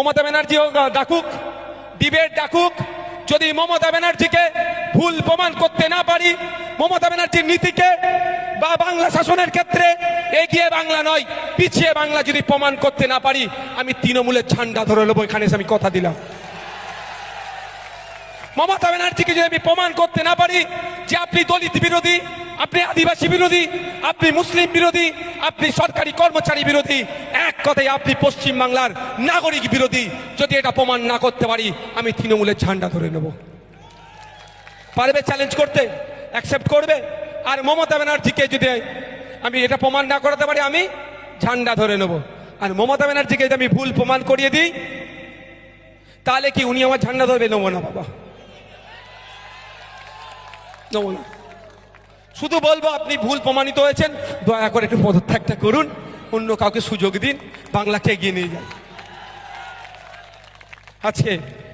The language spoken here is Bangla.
মমতা ব্যানার্জিও ডাকুক, ডিবেট ডাকুক। যদি মমতা ব্যানার্জিকে ভুল প্রমাণ করতে না পারি, মমতা ব্যানার্জির নীতিকে বা বাংলা শাসনের ক্ষেত্রে এগিয়ে বাংলা নয় পিছিয়ে বাংলা যদি প্রমাণ করতে না পারি, আমি তৃণমূলের ঝান্ডা ধরে নেবো। এখানে আমি কথা দিলাম। মমতা ব্যানার্জিকে যদি আমি প্রমাণ করতে না পারি যে আপনি দলিত বিরোধী, আপনি আদিবাসী বিরোধী, আপনি মুসলিম বিরোধী, আপনি সরকারি কর্মচারী বিরোধী, এক কথায় আপনি পশ্চিম বাংলার নাগরিক বিরোধী, যদি এটা প্রমাণ না করতে পারি, আমি তৃণমূলের ঝান্ডা ধরে নেব। পারবে চ্যালেঞ্জ করতে? অ্যাকসেপ্ট করবে? আর মমতা ব্যানার্জিকে যদি আমি এটা প্রমাণ না করাতে পারি, আমি ঝান্ডা ধরে নেব। আর মমতা ব্যানার্জিকে যদি আমি ভুল প্রমাণ করিয়ে দিই, তাহলে কি উনি আমার ঝান্ডা ধরবে? নেবো না বাবা, নেবো না। শুধু বলবো আপনি ভুল প্রমাণিত হয়েছেন, দয়া করে একটু পদত্যাগটা করুন, অন্য কাউকে সুযোগ দিন, বাংলাকে এগিয়ে নিয়ে যান। আজকে